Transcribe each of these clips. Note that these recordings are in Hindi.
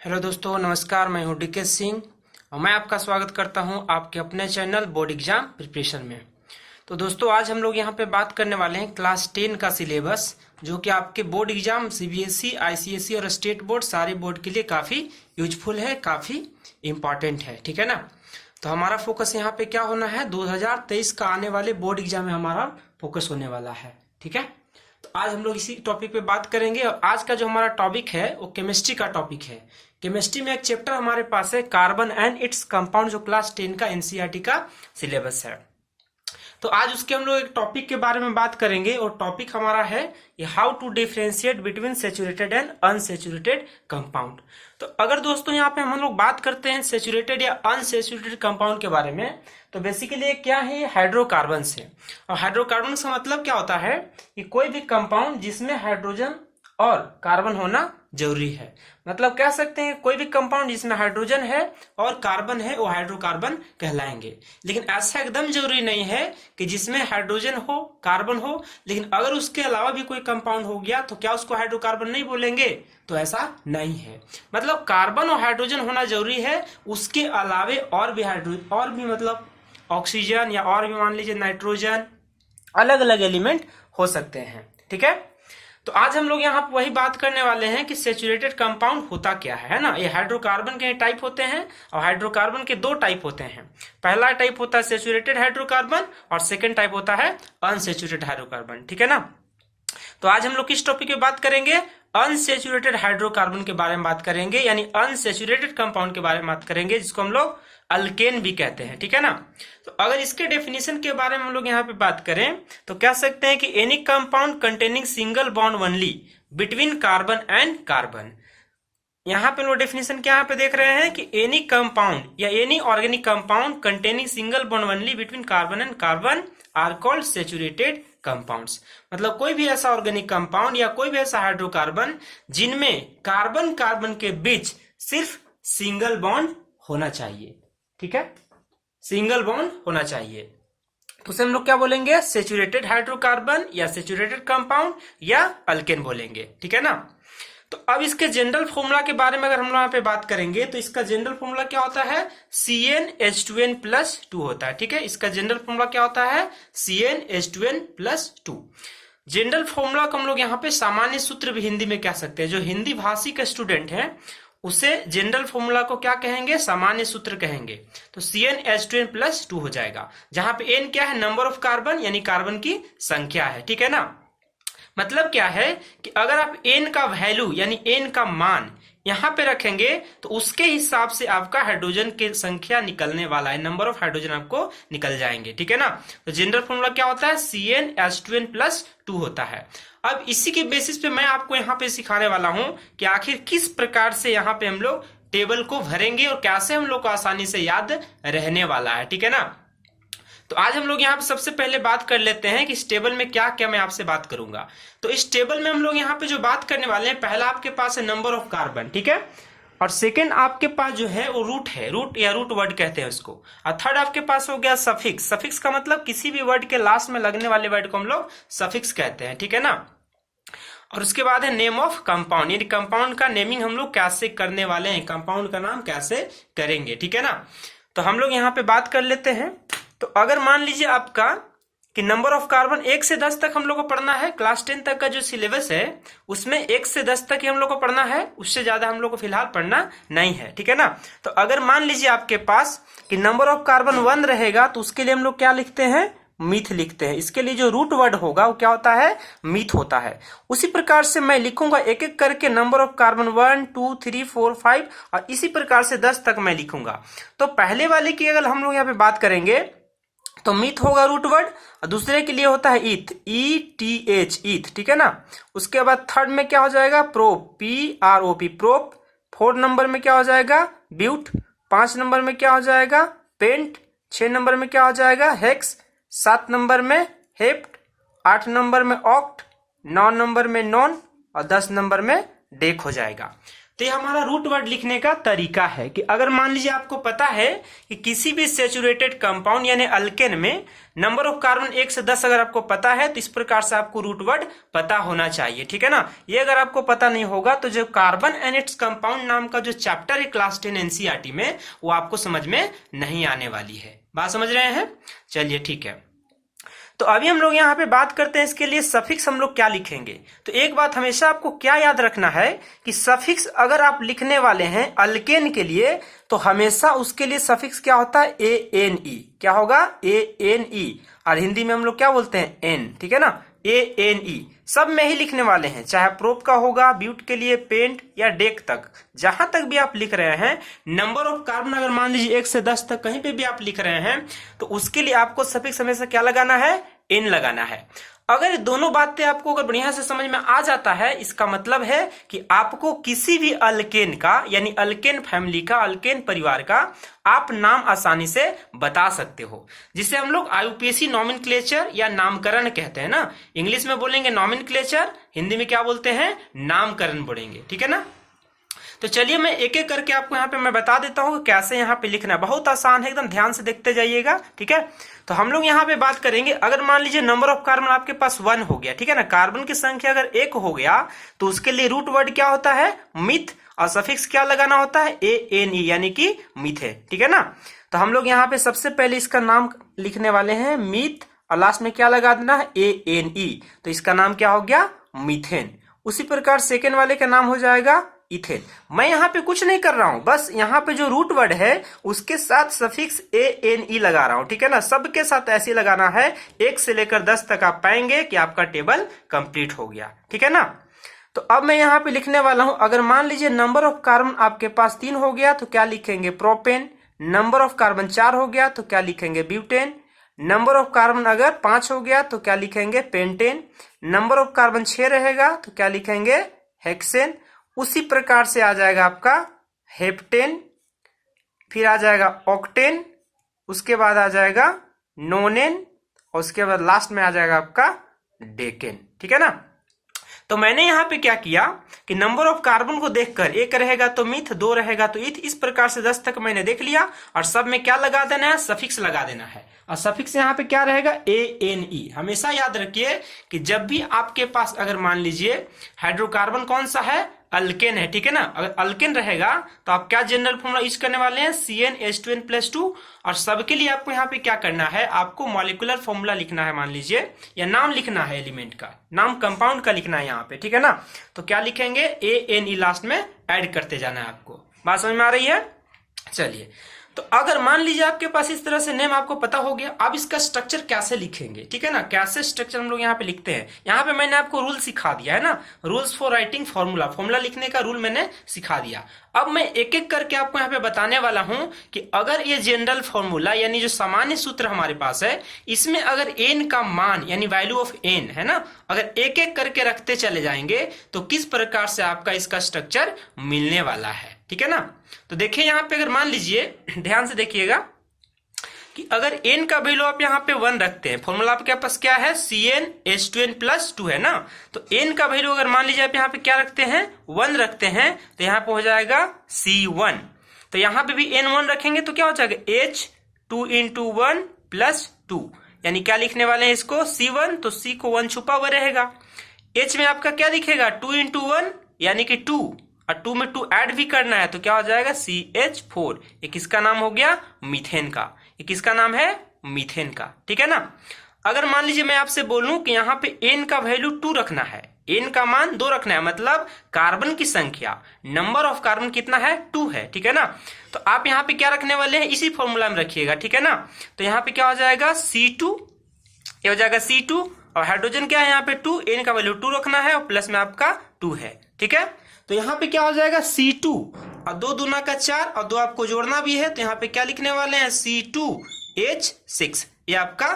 हेलो दोस्तों, नमस्कार। मैं हूं डीके सिंह और मैं आपका स्वागत करता हूं आपके अपने चैनल बोर्ड एग्जाम प्रिपरेशन में। तो दोस्तों, आज हम लोग यहां पे बात करने वाले हैं क्लास 10 का सिलेबस, जो कि आपके बोर्ड एग्जाम सीबीएसई, आईसीएसई और स्टेट बोर्ड सारे बोर्ड के लिए काफ़ी यूजफुल है, काफ़ी इम्पॉर्टेंट है। ठीक है ना। तो हमारा फोकस यहाँ पे क्या होना है, 2023 का आने वाले बोर्ड एग्जाम में हमारा फोकस होने वाला है। ठीक है। तो आज हम लोग इसी टॉपिक पे बात करेंगे और आज का जो हमारा टॉपिक है वो केमिस्ट्री का टॉपिक है। केमिस्ट्री में एक चैप्टर हमारे पास है कार्बन एंड इट्स कंपाउंड, जो क्लास 10 का एनसीईआरटी का सिलेबस है। तो आज उसके हम लोग एक टॉपिक के बारे में बात करेंगे और टॉपिक हमारा है ये how to differentiate between saturated and unsaturated compound. तो अगर दोस्तों यहाँ पे हम लोग बात करते हैं सैचुरेटेड या अनसैचुरेटेड कंपाउंड के बारे में, तो बेसिकली क्या है, ये हाइड्रोकार्बन से। और हाइड्रोकार्बन का मतलब क्या होता है कि कोई भी कंपाउंड जिसमें हाइड्रोजन और कार्बन होना जरूरी है। मतलब कह सकते हैं कोई भी कंपाउंड जिसमें हाइड्रोजन है और कार्बन है वो हाइड्रोकार्बन कहलाएंगे। लेकिन ऐसा एकदम जरूरी नहीं है कि जिसमें हाइड्रोजन हो, कार्बन हो, लेकिन अगर उसके अलावा भी कोई कंपाउंड हो गया तो क्या उसको हाइड्रोकार्बन नहीं बोलेंगे? तो ऐसा नहीं है। मतलब कार्बन और हाइड्रोजन होना जरूरी है, उसके अलावे और भी मतलब ऑक्सीजन या और भी मान लीजिए नाइट्रोजन, अलग अलग एलिमेंट हो सकते हैं। ठीक है। तो आज हम लोग यहाँ वही बात करने वाले हैं कि सैचुरेटेड कंपाउंड होता क्या है ना। ये हाइड्रोकार्बन के टाइप होते हैं और हाइड्रोकार्बन के दो टाइप होते हैं। पहला टाइप होता है सैचुरेटेड हाइड्रोकार्बन और सेकंड टाइप होता है अनसैचुरेटेड हाइड्रोकार्बन। ठीक है ना। तो आज हम लोग किस टॉपिक पे बात करेंगे, अनसैचुरेटेड हाइड्रोकार्बन के बारे में बात करेंगे, यानी अनसैचुरेटेड कंपाउंड के बारे में बात करेंगे, जिसको हम लोग अल्केन भी कहते हैं। ठीक है ना। तो अगर इसके डेफिनेशन के बारे में हम लोग यहाँ पे बात करें तो कह सकते हैं कि any compound containing single bond only between carbon and carbon. यहाँ पे लोग डेफिनेशन क्या यहाँ पे देख रहे हैं कि एनी कंपाउंड या any organic compound containing single bond only between carbon and carbon are called saturated compounds. मतलब कोई भी ऐसा ऑर्गेनिक कंपाउंड या कोई भी ऐसा हाइड्रोकार्बन जिनमें कार्बन कार्बन के बीच सिर्फ सिंगल बॉन्ड होना चाहिए। ठीक है, सिंगल बॉन्ड होना चाहिए, तो उसे हम लोग क्या बोलेंगे, सैचुरेटेड हाइड्रोकार्बन या सैचुरेटेड कंपाउंड या अल्केन बोलेंगे। ठीक है ना। तो अब इसके जनरल फॉर्मूला के बारे में अगर हम लोग यहाँ पे बात करेंगे तो इसका जनरल फॉर्मूला क्या होता है, CnH2n+2 होता है। ठीक है, इसका जनरल फॉर्मूला क्या होता है, CnH2n+2। जनरल फॉर्मूला को हम लोग यहाँ पे सामान्य सूत्र भी हिंदी में कह सकते हैं। जो हिंदी भाषी का स्टूडेंट है उसे जनरल फॉर्मूला को क्या कहेंगे, सामान्य सूत्र कहेंगे। तो CnH2n+2 हो जाएगा, जहां पे n क्या है, नंबर ऑफ कार्बन, यानी कार्बन की संख्या है। ठीक है ना। मतलब क्या है कि अगर आप n का वैल्यू यानी n का मान यहां पे रखेंगे तो उसके हिसाब से आपका हाइड्रोजन की संख्या निकलने वाला है, नंबर ऑफ हाइड्रोजन आपको निकल जाएंगे। ठीक है ना। तो जनरल फॉर्मूला क्या होता है, CnH2n+2 होता है। अब इसी के बेसिस पे मैं आपको यहाँ पे सिखाने वाला हूं कि आखिर किस प्रकार से यहाँ पे हम लोग टेबल को भरेंगे और कैसे हम लोग को आसानी से याद रहने वाला है। ठीक है ना। तो आज हम लोग यहाँ पे सबसे पहले बात कर लेते हैं कि इस टेबल में क्या क्या मैं आपसे बात करूंगा। तो इस टेबल में हम लोग यहाँ पे जो बात करने वाले हैं, पहला आपके पास है नंबर ऑफ कार्बन। ठीक है। और सेकंड आपके पास जो है वो रूट है, रूट या रूट वर्ड कहते हैं उसको। और थर्ड आपके पास हो गया सफिक्स। सफिक्स का मतलब किसी भी वर्ड के लास्ट में लगने वाले वर्ड को हम लोग सफिक्स कहते हैं। ठीक है ना। और उसके बाद है नेम ऑफ कंपाउंड, यानी कंपाउंड का नेमिंग हम लोग कैसे करने वाले हैं, कंपाउंड का नाम कैसे करेंगे। ठीक है ना। तो हम लोग यहाँ पे बात कर लेते हैं। तो अगर मान लीजिए आपका कि नंबर ऑफ कार्बन 1 से 10 तक हम लोग को पढ़ना है, क्लास 10 तक का जो सिलेबस है उसमें 1 से 10 तक ही हम लोग को पढ़ना है, उससे ज्यादा हम लोग को फिलहाल पढ़ना नहीं है। ठीक है ना। तो अगर मान लीजिए आपके पास कि नंबर ऑफ कार्बन 1 रहेगा तो उसके लिए हम लोग क्या लिखते हैं, मीथ लिखते हैं। इसके लिए जो रूट वर्ड होगा वो क्या होता है, मीथ होता है। उसी प्रकार से मैं लिखूंगा एक एक करके नंबर ऑफ कार्बन 1 2 3 4 5 और इसी प्रकार से 10 तक मैं लिखूंगा। तो पहले वाले की अगर हम लोग यहाँ पे बात करेंगे तो मीथ होगा रूट वर्ड, और दूसरे के लिए होता है ईथ, ETH, ईथ। ठीक है ना। उसके बाद थर्ड में क्या हो जाएगा, प्रोप, PROP, प्रोप। 4 नंबर में क्या हो जाएगा, ब्यूट। 5 नंबर में क्या हो जाएगा, पेंट। 6 नंबर में क्या हो जाएगा, हेक्स। 7 नंबर में हेप्ट। 8 नंबर में ऑक्ट। 9 नंबर में नॉन और 10 नंबर में डेक हो जाएगा। तो ये हमारा रूट वर्ड लिखने का तरीका है कि अगर मान लीजिए आपको पता है कि किसी भी सैचुरेटेड कंपाउंड यानी अल्केन में नंबर ऑफ कार्बन 1 से 10 अगर आपको पता है तो इस प्रकार से आपको रूट वर्ड पता होना चाहिए, ठीक है ना। ये अगर आपको पता नहीं होगा तो जो कार्बन एंड इट्स कंपाउंड नाम का जो चैप्टर है क्लास 10 एनसीईआरटी में, वो आपको समझ में नहीं आने वाली है। बात समझ रहे हैं? चलिए ठीक है। तो अभी हम लोग यहाँ पे बात करते हैं इसके लिए सफिक्स हम लोग क्या लिखेंगे। तो एक बात हमेशा आपको क्या याद रखना है कि सफिक्स अगर आप लिखने वाले हैं अल्केन के लिए तो हमेशा उसके लिए सफिक्स क्या होता है, ANE। क्या होगा? ANE। और हिंदी में हम लोग क्या बोलते हैं? N, ठीक है ना। ANE सब में ही लिखने वाले हैं, चाहे प्रोप का होगा, ब्यूट के लिए पेंट या डेक तक, जहां तक भी आप लिख रहे हैं। नंबर ऑफ कार्बन अगर मान लीजिए 1 से 10 तक कहीं पे भी आप लिख रहे हैं तो उसके लिए आपको सफिक्स हमेशा क्या लगाना है? N लगाना है। अगर दोनों बातें आपको अगर बढ़िया से समझ में आ जाता है, इसका मतलब है कि आपको किसी भी अल्केन का यानी अल्केन फैमिली का, अल्केन परिवार का आप नाम आसानी से बता सकते हो, जिसे हम लोग आईयूपीएसी नॉमेनक्लेचर या नामकरण कहते हैं ना। इंग्लिश में बोलेंगे नॉमेनक्लेचर, हिंदी में क्या बोलते हैं? नामकरण बोलेंगे, ठीक है ना। तो चलिए मैं एक एक करके आपको यहाँ पे मैं बता देता हूँ कैसे यहाँ पे लिखना है। बहुत आसान है, एकदम ध्यान से देखते जाइएगा, ठीक है। तो हम लोग यहाँ पे बात करेंगे, अगर मान लीजिए नंबर ऑफ कार्बन आपके पास 1 हो गया, ठीक है ना, कार्बन की संख्या अगर 1 हो गया तो उसके लिए रूट वर्ड क्या होता है? मिथ। और सफिक्स क्या लगाना होता है? ANE यानी कि मिथे, ठीक है ना। तो हम लोग यहाँ पे सबसे पहले इसका नाम लिखने वाले हैं मिथ, और लास्ट में क्या लगा देना है? ANE। तो इसका नाम क्या हो गया? मीथेन। उसी प्रकार सेकेंड वाले का नाम हो जाएगा इथेन। मैं यहाँ पे कुछ नहीं कर रहा हूं, बस यहाँ पे जो रूट वर्ड है उसके साथ सफिक्स ANE लगा रहा हूं, ठीक है ना। सबके साथ ऐसे लगाना है, 1 से लेकर 10 तक आप पाएंगे कि आपका टेबल कंप्लीट हो गया, ठीक है ना। तो अब मैं यहाँ पे लिखने वाला हूं, अगर मान लीजिए नंबर ऑफ कार्बन आपके पास 3 हो गया तो क्या लिखेंगे? प्रोपेन। नंबर ऑफ कार्बन 4 हो गया तो क्या लिखेंगे? ब्यूटेन। नंबर ऑफ कार्बन अगर 5 हो गया तो क्या लिखेंगे? पेंटेन। नंबर ऑफ कार्बन 6 रहेगा तो क्या लिखेंगे? हेक्सेन। उसी प्रकार से आ जाएगा आपका हेप्टेन, फिर आ जाएगा ऑक्टेन, उसके बाद आ जाएगा नोनेन, और उसके बाद लास्ट में आ जाएगा आपका डेकेन, ठीक है ना। तो मैंने यहाँ पे क्या किया कि नंबर ऑफ कार्बन को देखकर 1 रहेगा तो मिथ, 2 रहेगा तो इथ, इस प्रकार से 10 तक मैंने देख लिया, और सब में क्या लगा देना है? सफिक्स लगा देना है। और सफिक्स यहाँ पे क्या रहेगा? ANE। हमेशा याद रखिए कि जब भी आपके पास अगर मान लीजिए हाइड्रोकार्बन कौन सा है? अल्केन है, ठीक है ना। अगर अल्केन रहेगा तो आप क्या जनरल फॉर्मूला यूज करने वाले हैं? CnH2n+2। और सबके लिए आपको यहाँ पे क्या करना है? आपको मॉलिक्यूलर फॉर्मूला लिखना है, मान लीजिए, या नाम लिखना है, एलिमेंट का नाम, कंपाउंड का लिखना है यहाँ पे, ठीक है ना। तो क्या लिखेंगे? ANE लास्ट में ऐड करते जाना है आपको। बात समझ में आ रही है? चलिए, तो अगर मान लीजिए आपके पास इस तरह से नेम आपको पता हो गया, अब इसका स्ट्रक्चर कैसे लिखेंगे, ठीक है ना। कैसे स्ट्रक्चर हम लोग यहाँ पे लिखते हैं, यहाँ पे मैंने आपको रूल सिखा दिया है ना, rules for writing formula, formula लिखने का रूल मैंने सिखा दिया। अब मैं एक एक करके आपको यहाँ पे बताने वाला हूं कि अगर ये जनरल फॉर्मूला यानी जो सामान्य सूत्र हमारे पास है, इसमें अगर n का मान यानी वैल्यू ऑफ n है ना, अगर एक एक करके रखते चले जाएंगे तो किस प्रकार से आपका इसका स्ट्रक्चर मिलने वाला है, ठीक है ना। तो देखिए यहाँ पे अगर मान लीजिए, ध्यान से देखिएगा कि अगर n का वैल्यू आप यहाँ पे 1 रखते हैं, फॉर्मूला आपके पास क्या है? CnH2n+2 है ना। तो n का वैल्यू अगर मान लीजिए आप यहाँ पे क्या रखते हैं? 1 रखते हैं, तो यहाँ पे हो जाएगा C1। तो यहाँ पे भी n1 रखेंगे तो क्या हो जाएगा? H2 × 1 + 2, यानी क्या लिखने वाले हैं इसको? C1। तो C को 1 छुपा हुआ रहेगा। H में आपका क्या दिखेगा? 2 × 1 यानी कि 2, और 2 में 2 ऐड भी करना है तो क्या हो जाएगा? CH4। ये किसका नाम हो गया? मीथेन का। ये किसका नाम है? मीथेन का, ठीक है ना। अगर मान लीजिए मैं आपसे बोलूं कि यहाँ पे n का वैल्यू 2 रखना है, n का मान 2 रखना है, मतलब कार्बन की संख्या, नंबर ऑफ कार्बन कितना है? 2 है, ठीक है ना। तो आप यहाँ पे क्या रखने वाले हैं? इसी फॉर्मूला में रखिएगा, ठीक है ना। तो यहाँ पे क्या हो जाएगा? C2, ये हो जाएगा C2, और हाइड्रोजन क्या है यहाँ पे? 2, n का वैल्यू 2 रखना है, और प्लस में आपका 2 है, ठीक है। तो यहाँ पे क्या हो जाएगा? C2, और 2 दूना का 4, और 2 आपको जोड़ना भी है, तो यहाँ पे क्या लिखने वाले हैं? C2H6। ये आपका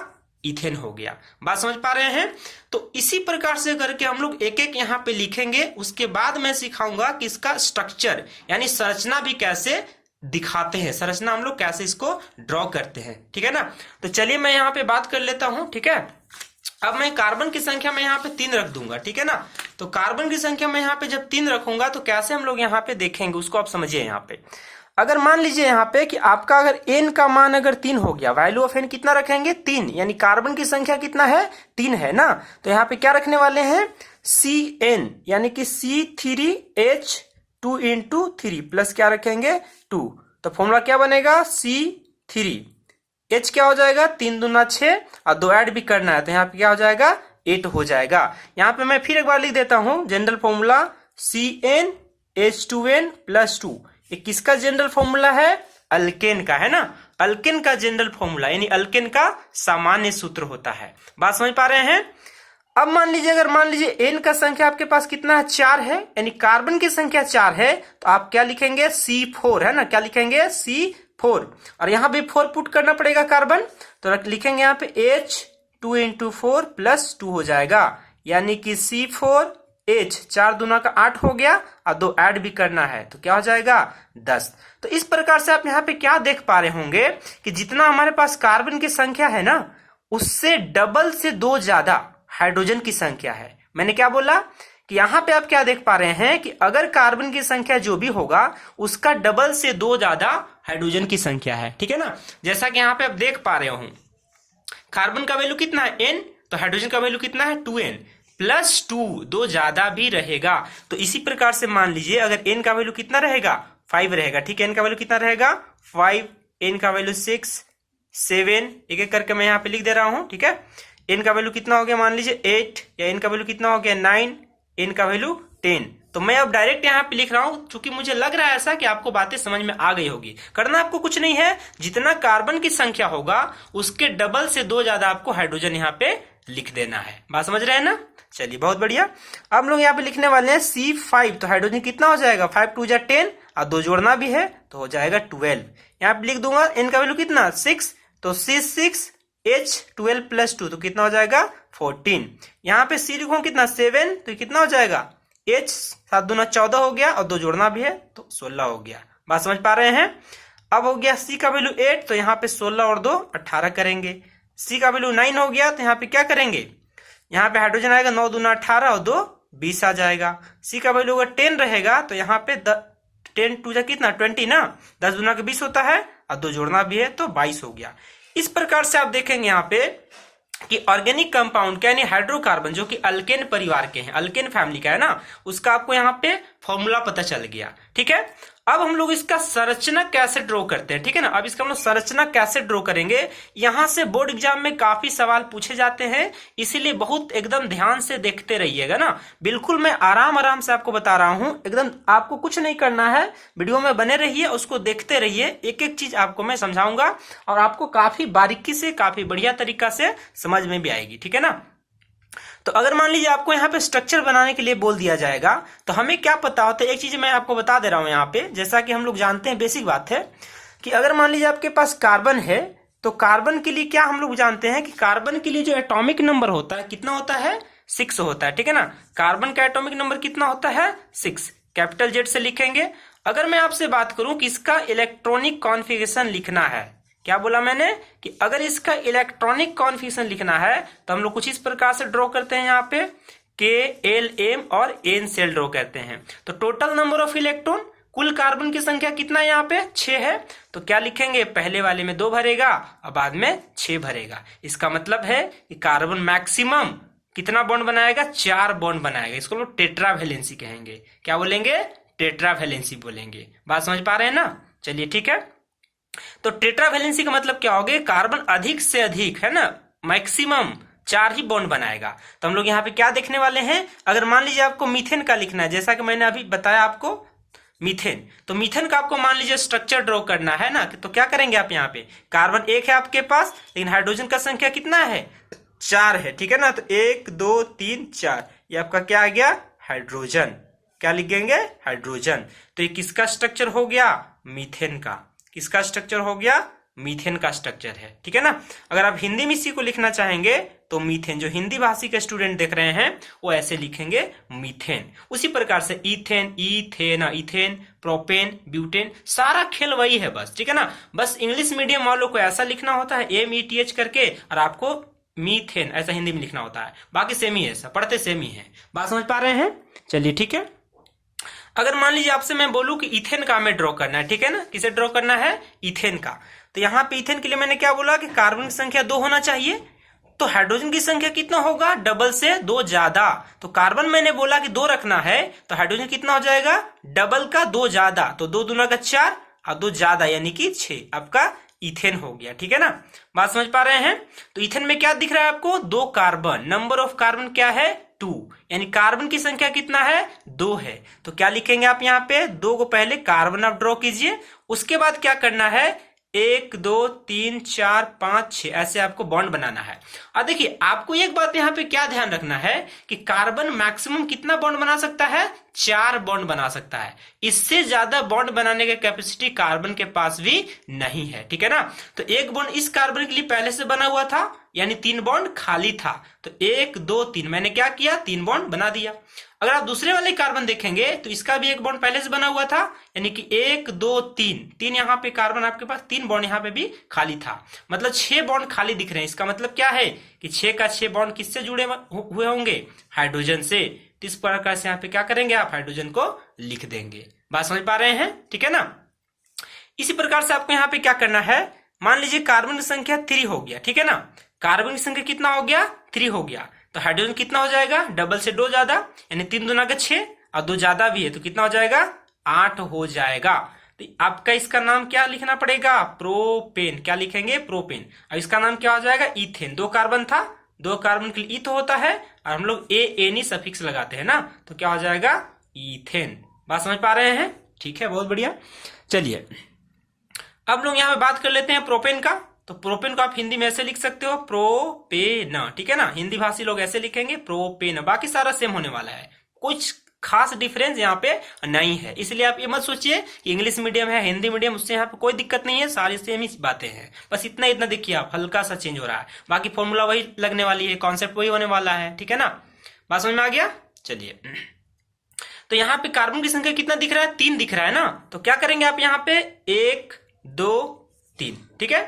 इथेन हो गया। बात समझ पा रहे हैं? तो इसी प्रकार से करके हम लोग एक एक यहाँ पे लिखेंगे। उसके बाद मैं सिखाऊंगा कि इसका स्ट्रक्चर यानी संरचना भी कैसे दिखाते हैं, संरचना हम लोग कैसे इसको ड्रॉ करते हैं, ठीक है ना। तो चलिए मैं यहाँ पे बात कर लेता हूं, ठीक है। अब मैं कार्बन की संख्या में यहाँ पे 3 रख दूंगा, ठीक है ना। तो कार्बन की संख्या मैं यहाँ पे जब 3 रखूंगा तो कैसे हम लोग यहाँ पे देखेंगे उसको आप समझिए। यहाँ पे अगर मान लीजिए यहाँ पे कि आपका अगर n का मान अगर 3 हो गया, वैल्यू ऑफ n कितना रखेंगे 3, यानी कार्बन की संख्या कितना है 3 है ना। तो यहाँ पे क्या रखने वाले हैं Cn यानी कि C3H2 इंटू 3 प्लस क्या रखेंगे 2। तो फॉर्मूला क्या बनेगा C3, H क्या हो जाएगा 3 दूना 6 और 2 ऐड भी करना है तो यहाँ पे क्या हो जाएगा 8 हो जाएगा। यहाँ पे मैं फिर एक बार लिख देता हूं जनरल फॉर्मूला CnH2n प्लस 2। ये किसका जनरल फॉर्मूला है अल्केन का, है ना। अल्केन का जनरल फॉर्मूला यानी अल्केन का सामान्य सूत्र होता है। बात समझ पा रहे हैं। अब मान लीजिए अगर मान लीजिए n का संख्या आपके पास कितना है 4 है, यानी कार्बन की संख्या 4 है, तो आप क्या लिखेंगे C4, है ना। क्या लिखेंगे C4 और यहां भी 4 पुट करना पड़ेगा कार्बन, तो लिखेंगे यहाँ पे H2 इंटू 4 प्लस 2 हो जाएगा, यानी कि C4H 4 दूना का 8 हो गया और 2 ऐड भी करना है तो क्या हो जाएगा 10। तो इस प्रकार से आप यहाँ पे क्या देख पा रहे होंगे कि जितना हमारे पास कार्बन की संख्या है ना उससे डबल से 2 ज्यादा हाइड्रोजन की संख्या है। मैंने क्या बोला कि यहाँ पे आप क्या देख पा रहे हैं कि अगर कार्बन की संख्या जो भी होगा उसका डबल से 2 ज्यादा हाइड्रोजन की संख्या है, ठीक है ना। जैसा कि यहाँ पे आप देख पा रहे हो कार्बन का वैल्यू कितना है n, तो हाइड्रोजन का वैल्यू कितना है 2n प्लस 2, 2 ज्यादा भी रहेगा। तो इसी प्रकार से मान लीजिए अगर n का वैल्यू कितना रहेगा 5 रहेगा, ठीक है। n का वैल्यू कितना रहेगा 5, n का वैल्यू 6, 7, एक एक करके मैं यहाँ पे लिख दे रहा हूं, ठीक है। n का वैल्यू कितना हो गया मान लीजिए 8, या n का वैल्यू कितना हो गया 9, n का वैल्यू 10। तो मैं अब डायरेक्ट यहाँ पे लिख रहा हूं क्योंकि मुझे लग रहा है ऐसा कि आपको बातें समझ में आ गई होगी। करना आपको कुछ नहीं है, जितना कार्बन की संख्या होगा उसके डबल से 2 ज्यादा आपको हाइड्रोजन यहाँ पे लिख देना है। बात समझ रहे हैं ना। चलिए बहुत बढ़िया। अब हम लोग यहाँ पे लिखने वाले हैं C5, तो हाइड्रोजन कितना हो जाएगा 5 2 जा 10 और 2 जोड़ना भी है तो हो जाएगा 12। यहाँ पे लिख दूंगा n का वैल्यू कितना 6, तो C6H12 प्लस 2 तो कितना हो जाएगा 14। यहाँ पे C लिखूंगा कितना 7, तो कितना हो जाएगा H 7 दूना 14 हो गया और 2 जोड़ना भी है तो 16 हो गया। बात समझ पा रहे हैं। अब हो गया C का वैल्यू 8, तो यहाँ पे 16 और 2 18 करेंगे। C का वैल्यू 9 हो गया तो यहाँ पे क्या करेंगे, यहाँ पे हाइड्रोजन आएगा 9 दूना 18 और 2 20 आ जाएगा। C का वैल्यू अगर 10 रहेगा तो यहाँ पे 10 2 जा कितना 20 ना, 10 दूना का 20 होता है और 2 जोड़ना भी है तो 22 हो गया। इस प्रकार से आप देखेंगे यहाँ पे कि ऑर्गेनिक कंपाउंड क्या यानी हाइड्रोकार्बन जो कि अल्केन परिवार के हैं, अल्केन फैमिली का है ना, उसका आपको यहाँ पे फॉर्मूला पता चल गया, ठीक है। अब हम लोग इसका संरचना कैसे ड्रॉ करते हैं, ठीक है ना। अब इसका हम लोग संरचना कैसे ड्रॉ करेंगे, यहां से बोर्ड एग्जाम में काफी सवाल पूछे जाते हैं, इसीलिए बहुत एकदम ध्यान से देखते रहिएगा ना। बिल्कुल मैं आराम से आपको बता रहा हूं, एकदम आपको कुछ नहीं करना है, वीडियो में बने रहिए, उसको देखते रहिए, एक एक चीज आपको मैं समझाऊंगा और आपको काफी बारीकी से काफी बढ़िया तरीका से समझ में भी आएगी, ठीक है ना। तो अगर मान लीजिए आपको यहाँ पे स्ट्रक्चर बनाने के लिए बोल दिया जाएगा तो हमें क्या पता होता है, एक चीज मैं आपको बता दे रहा हूं यहाँ पे, जैसा कि हम लोग जानते हैं बेसिक बात है कि अगर मान लीजिए आपके पास कार्बन है तो कार्बन के लिए क्या हम लोग जानते हैं कि कार्बन के लिए जो एटॉमिक नंबर होता है कितना होता है 6 होता है, ठीक है ना। कार्बन का एटॉमिक नंबर कितना होता है 6, कैपिटल जेड से लिखेंगे। अगर मैं आपसे बात करूं कि इसका इलेक्ट्रॉनिक कॉन्फ़िगरेशन लिखना है, क्या बोला मैंने कि अगर इसका इलेक्ट्रॉनिक कॉन्फ़िगरेशन लिखना है तो हम लोग कुछ इस प्रकार से ड्रॉ करते हैं, यहाँ पे KLM और N सेल ड्रॉ करते हैं। तो टोटल नंबर ऑफ इलेक्ट्रॉन, कुल कार्बन की संख्या कितना है यहाँ पे 6 है, तो क्या लिखेंगे पहले वाले में 2 भरेगा और बाद में 6 भरेगा। इसका मतलब है कि कार्बन मैक्सिमम कितना बॉन्ड बनाएगा 4 बॉन्ड बनाएगा। इसको लोग टेट्रावैलेंसी कहेंगे। क्या बोलेंगे टेट्रावैलेंसी बोलेंगे। बात समझ पा रहे हैं ना। चलिए ठीक है। तो टेट्रावैलेंसी का मतलब क्या हो गया, कार्बन अधिक से अधिक है ना मैक्सिमम 4 ही बॉन्ड बनाएगा। तो हम लोग यहाँ पे क्या देखने वाले हैं, अगर मान लीजिए आपको मीथेन का लिखना है, जैसा कि मैंने अभी बताया आपको मीथेन, तो मीथेन का आपको मान लीजिए स्ट्रक्चर ड्रॉ करना है ना, तो क्या करेंगे आप यहाँ पे कार्बन 1 है आपके पास, लेकिन हाइड्रोजन का संख्या कितना है 4 है, ठीक है ना। तो 1 2 3 4 ये आपका क्या आ गया हाइड्रोजन। क्या लिखेंगे हाइड्रोजन। तो ये किसका स्ट्रक्चर हो गया मीथेन का। किसका स्ट्रक्चर हो गया मीथेन का स्ट्रक्चर है, ठीक है ना। अगर आप हिंदी में इसी को लिखना चाहेंगे तो मीथेन, जो हिंदी भाषी के स्टूडेंट देख रहे हैं वो ऐसे लिखेंगे मीथेन। उसी प्रकार से इथेन, इथेन, प्रोपेन, ब्यूटेन, सारा खेल वही है बस, ठीक है ना। बस इंग्लिश मीडियम वालों को ऐसा लिखना होता है METH करके, और आपको मीथेन ऐसा हिंदी में लिखना होता है, बाकी सेम ही है, ऐसा पढ़ते सेम ही है। बात समझ पा रहे हैं? चलिए ठीक है। अगर मान लीजिए आपसे मैं बोलूं कि इथेन का हमें ड्रॉ करना है, ठीक है ना, किसे ड्रॉ करना है? इथेन का। तो यहाँ पे इथेन के लिए मैंने क्या बोला कि कार्बन की संख्या 2 होना चाहिए, तो हाइड्रोजन की संख्या कितना होगा? डबल से 2 ज्यादा। तो कार्बन मैंने बोला कि 2 रखना है, तो हाइड्रोजन कितना हो जाएगा? डबल का 2 ज्यादा, तो 2 दूना का 4 और 2 ज्यादा यानी कि 6, आपका इथेन हो गया। ठीक है ना, बात समझ पा रहे हैं? तो इथेन में क्या दिख रहा है आपको? 2 कार्बन, नंबर ऑफ कार्बन क्या है? 2, यानी कार्बन की संख्या कितना है? 2 है। तो क्या लिखेंगे आप यहाँ पे? 2 को पहले कार्बन आप ड्रॉ कीजिए, उसके बाद क्या करना है? 1 2 3 4 5 6 ऐसे आपको बॉन्ड बनाना है। और देखिए आपको एक बात यहाँ पे क्या ध्यान रखना है कि कार्बन मैक्सिमम कितना बॉन्ड बना सकता है? 4 बॉन्ड बना सकता है, इससे ज्यादा बॉन्ड बनाने की कैपेसिटी कार्बन के पास भी नहीं है। ठीक है ना, तो एक बॉन्ड इस कार्बन के लिए पहले से बना हुआ था, यानी 3 बॉन्ड खाली था, तो 1 2 3 मैंने क्या किया? 3 बॉन्ड बना दिया। अगर आप दूसरे वाले कार्बन देखेंगे तो इसका भी एक बॉन्ड पहले से बना हुआ था, यानी कि 1 2 3 यहाँ पे कार्बन आपके पास 3 बॉन्ड यहाँ पे भी खाली था, मतलब 6 बॉन्ड खाली दिख रहे हैं। इसका मतलब क्या है कि 6 का 6 बॉन्ड किससे जुड़े हुए होंगे? हाइड्रोजन से। तो इस प्रकार से यहाँ पे क्या करेंगे आप? हाइड्रोजन को लिख देंगे। बात समझ पा रहे हैं? ठीक है ना। इसी प्रकार से आपको यहाँ पे क्या करना है? मान लीजिए कार्बन की संख्या 3 हो गया, ठीक है ना, कार्बन की संख्या कितना हो गया? 3 हो गया, तो हाइड्रोजन कितना हो जाएगा? डबल से 2 ज्यादा, यानी 3 दूना का 6 और 2 ज्यादा भी है, तो कितना हो जाएगा? 8 हो जाएगा। तो आपका इसका नाम क्या लिखना पड़ेगा? प्रोपेन। क्या लिखेंगे? प्रोपेन। अब इसका नाम क्या हो जाएगा? इथेन। 2 कार्बन था, 2 कार्बन के लिए इथ होता है और हम लोग एन सफिक्स लगाते हैं ना, तो क्या हो जाएगा? इथेन। बात समझ पा रहे हैं? ठीक है, बहुत बढ़िया। चलिए अब लोग यहाँ पे बात कर लेते हैं प्रोपेन का। तो प्रोपेन को आप हिंदी में ऐसे लिख सकते हो, प्रोपेन। ठीक है ना, हिंदी भाषी लोग ऐसे लिखेंगे, प्रोपेन। बाकी सारा सेम होने वाला है, कुछ खास डिफरेंस यहाँ पे नहीं है। इसलिए आप ये मत सोचिए कि इंग्लिश मीडियम है, हिंदी मीडियम, उससे यहाँ पे कोई दिक्कत नहीं है, सारी सेम ही बातें हैं। बस इतना इतना देखिए आप, हल्का सा चेंज हो रहा है, बाकी फॉर्मूला वही लगने वाली है, कॉन्सेप्ट वही होने वाला है। ठीक है ना, बात समझ में आ गया? चलिए, तो यहाँ पे कार्बन की संख्या कितना दिख रहा है? 3 दिख रहा है ना, तो क्या करेंगे आप यहाँ पे? 1 2 3। ठीक है,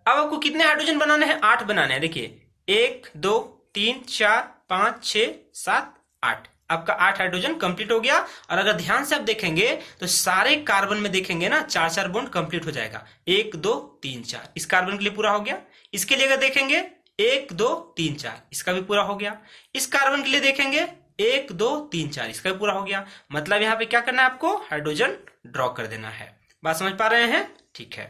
अब आपको कितने हाइड्रोजन बनाने हैं? 8 बनाने हैं। देखिए 1 2 3 4 5 6 7 8, आपका 8 हाइड्रोजन कंप्लीट हो गया। और अगर ध्यान से आप देखेंगे तो सारे कार्बन में देखेंगे ना 4 बॉन्ड कंप्लीट हो जाएगा। 1 2 3 4 इस कार्बन के लिए पूरा हो गया। इसके लिए अगर देखेंगे 1 2 3 4 इसका भी पूरा हो गया। इस कार्बन के लिए देखेंगे 1 2 3 4 इसका भी पूरा हो गया। मतलब यहाँ पे क्या करना है आपको? हाइड्रोजन ड्रॉ कर देना है। बात समझ पा रहे हैं? ठीक है,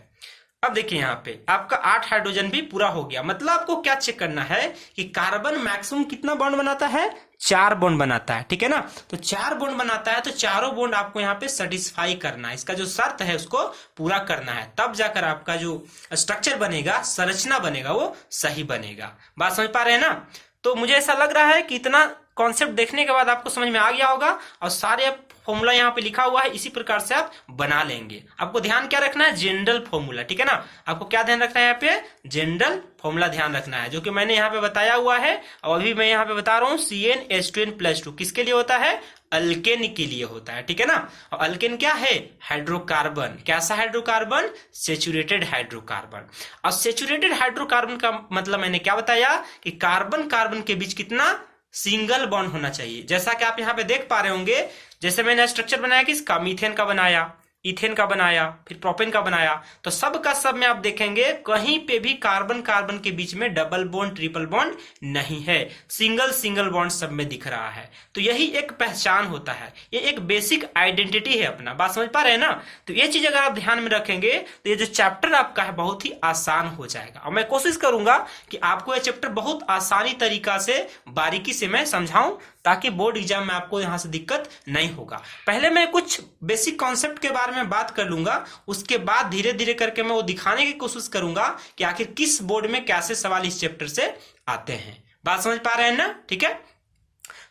अब देखिए यहाँ पे आपका 8 हाइड्रोजन भी पूरा हो गया। मतलब आपको क्या चेक करना है कि कार्बन मैक्सिमम कितना बॉन्ड बनाता है? 4 बॉन्ड बनाता है। ठीक है ना, तो 4 बॉन्ड बनाता है, तो चारों बॉन्ड आपको यहाँ पे सेटिस्फाई करना है, इसका जो शर्त है उसको पूरा करना है, तब जाकर आपका जो स्ट्रक्चर बनेगा, संरचना बनेगा, वो सही बनेगा। बात समझ पा रहे हैं ना? तो मुझे ऐसा लग रहा है कि इतना कॉन्सेप्ट देखने के बाद आपको समझ में आ गया होगा, और सारे फॉर्मूला यहाँ पे लिखा हुआ है, इसी प्रकार से आप बना लेंगे। आपको ध्यान क्या रखना है? General formula. ठीक है ना, आपको क्या ध्यान रखना है? यहाँ पे जनरल फॉर्मूला ध्यान रखना है, जो कि मैंने यहाँ पे बताया हुआ है, और अभी मैं यहाँ पे बता रहा हूँ। CnH2n+2 किसके लिए होता है? अल्केन के लिए होता है। ठीक है ना, और अल्केन क्या है? हाइड्रोकार्बन। कैसा हाइड्रोकार्बन? Saturated hydrocarbon. और सेचुरेटेड हाइड्रोकार्बन का मतलब मैंने क्या बताया कि कार्बन कार्बन के बीच कितना? सिंगल बॉन्ड होना चाहिए। जैसा कि आप यहाँ पे देख पा रहे होंगे, जैसे मैंने स्ट्रक्चर बनाया किसका? मीथेन का बनाया, इथेन का बनाया, फिर प्रोपेन का बनाया, तो सब का सब में आप देखेंगे कहीं पे भी कार्बन कार्बन के बीच में डबल बॉन्ड ट्रिपल बॉन्ड नहीं है, सिंगल सिंगल बॉन्ड सब में दिख रहा है। तो यही एक पहचान होता है, ये एक बेसिक आइडेंटिटी है अपना। बात समझ पा रहे हैं ना? तो ये चीज अगर आप ध्यान में रखेंगे तो ये जो चैप्टर आपका है बहुत ही आसान हो जाएगा, और मैं कोशिश करूंगा कि आपको ये चैप्टर बहुत आसानी तरीका से बारीकी से मैं समझाऊं, ताकि बोर्ड एग्जाम में आपको यहां से दिक्कत नहीं होगा। पहले मैं कुछ बेसिक कॉन्सेप्ट के बारे में बात कर लूंगा, उसके बाद धीरे धीरे करके मैं वो दिखाने की कोशिश करूंगा कि आखिर किस बोर्ड में कैसे सवाल इस चैप्टर से आते हैं। बात समझ पा रहे हैं ना? ठीक है,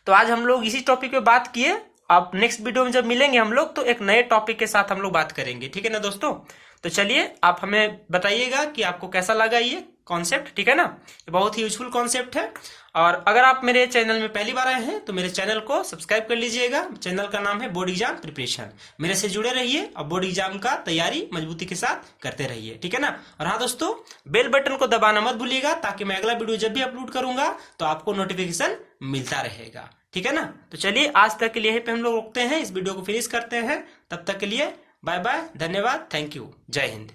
तो आज हम लोग इसी टॉपिक पे बात किए। अब नेक्स्ट वीडियो में जब मिलेंगे हम लोग, तो एक नए टॉपिक के साथ हम लोग बात करेंगे। ठीक है ना दोस्तों? तो चलिए आप हमें बताइएगा कि आपको कैसा लगा ये कॉन्सेप्ट, ठीक है ना। ये बहुत ही यूजफुल कॉन्सेप्ट है। और अगर आप मेरे चैनल में पहली बार आए हैं तो मेरे चैनल को सब्सक्राइब कर लीजिएगा। चैनल का नाम है बोर्ड एग्जाम प्रिपरेशन। मेरे से जुड़े रहिए और बोर्ड एग्जाम का तैयारी मजबूती के साथ करते रहिए, ठीक है ना। और हाँ दोस्तों, बेल बटन को दबाना मत भूलिएगा ताकि मैं अगला वीडियो जब भी अपलोड करूंगा तो आपको नोटिफिकेशन मिलता रहेगा, ठीक है ना। तो चलिए आज तक के लिए यहीं पे हम लोग रुकते हैं, इस वीडियो को फिनिश करते हैं। तब तक के लिए बाय बाय, धन्यवाद, थैंक यू, जय हिंद।